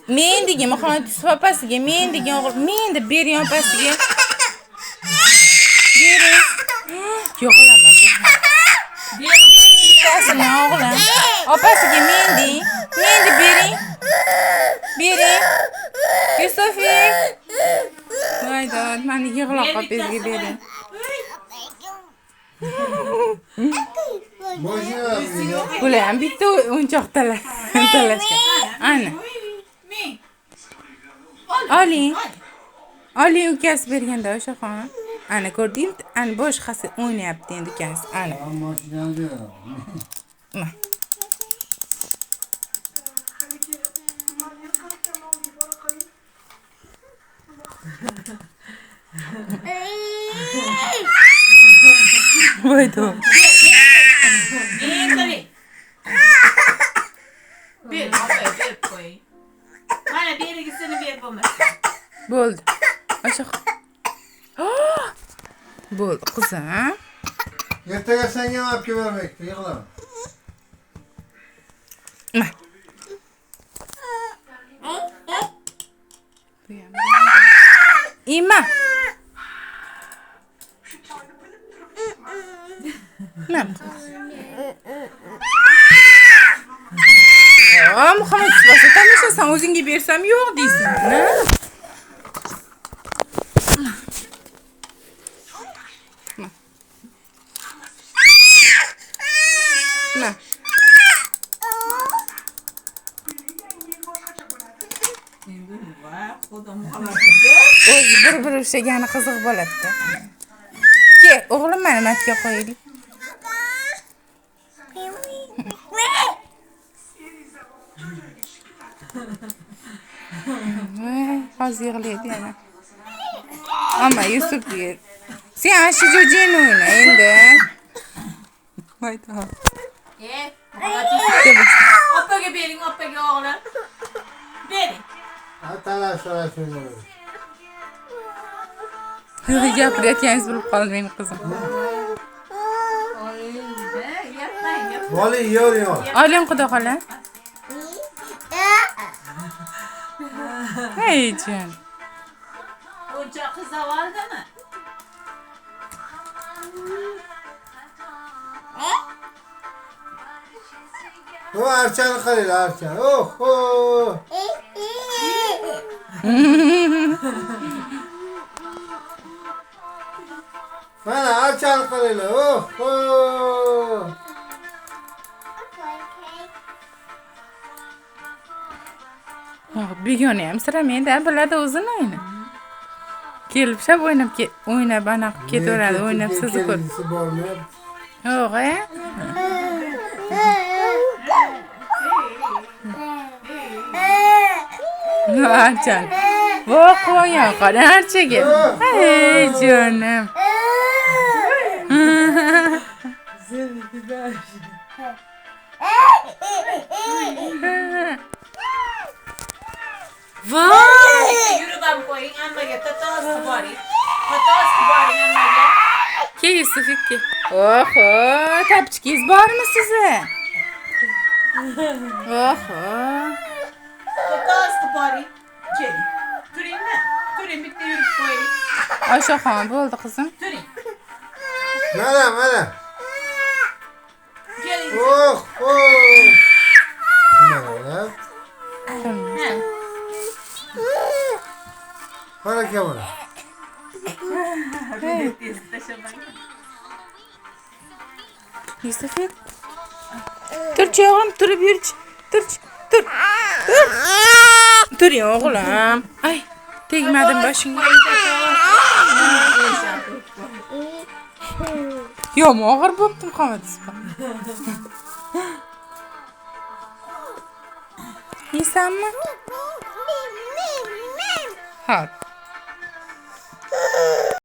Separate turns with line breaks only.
Men degan Muhammad Yusuf opasiga, men degan o'g'il, men deb bering opasiga. Bering. Yo'qolama bu. Bering bittasini o'g'lim. Opasiga men deng. Men deb bering. Bering. Yusufik. Voydod, meni yig'loq opangizga bering. Bular ham bitta o'yinchoq talashgan. Ana. Oling. Oling ukasi berganda o'sha xon. Ana ko'rding? Ana boshqasi o'ynayapti endi ukasi. Ana. Voydod.
Mana berigisini ber bo'lmasa.
Bo'ldi. O'sha. Bo'ldi, qizim.
Ertaga senga ham olib kelmayapti, yig'lama.
Ima. Muhammad Yusuf, tamashasan o'zingga bersam yo'q deysan, ne? O'zi bir ushagani qiziq bo'ladi. Ke, o'g'lim meni matga qo'yaylik. Hozir yig'laydi yana. Ama Yusuf yer. Sen shu jo'jini o'yna endi. Voydo.
Opaga bering, opaga o'g'lim. Bering.
Talash.
Hozir gapirayotganingiz bo'lib qoldi meni qizim.
Voling yo'q.
Oling xudo xola. Hey jon.
O'ncha qiz avaldimi?
O archani qaranglar, archan. Oho! Mana archani qaranglar. Oho!
Begona ham sira menda biladi o'zini o'yna. Kelib o'ynab ana ketaveradi, o'ynab sizni ko'r. Yo'q, Archan. Voh, qo'ying, qara archaga. Hey, jonim.
Voy! Yurib ham qo'ying, ammaga to'to'sni boring. To'to'sni boring ammaga.
Ke Yusufga. Oho, tapchikingiz bormi sizni? Oho.
To'to'sni boring. Keling. Turingmi? Turing, bitta yurib qo'ying.
Oshaxon bo'ldi qizim.
Turing.
Mana.
Keling.
Oho! Mana. Mana kamera.
Yusuf. Tur o'g'lim, turib yur. Tur. Tur o'g'lim. Ay, tegmadim boshingga. Yo'q, og'ir bo'pti Muhammad Yusuf. Yeysanmi? Ha.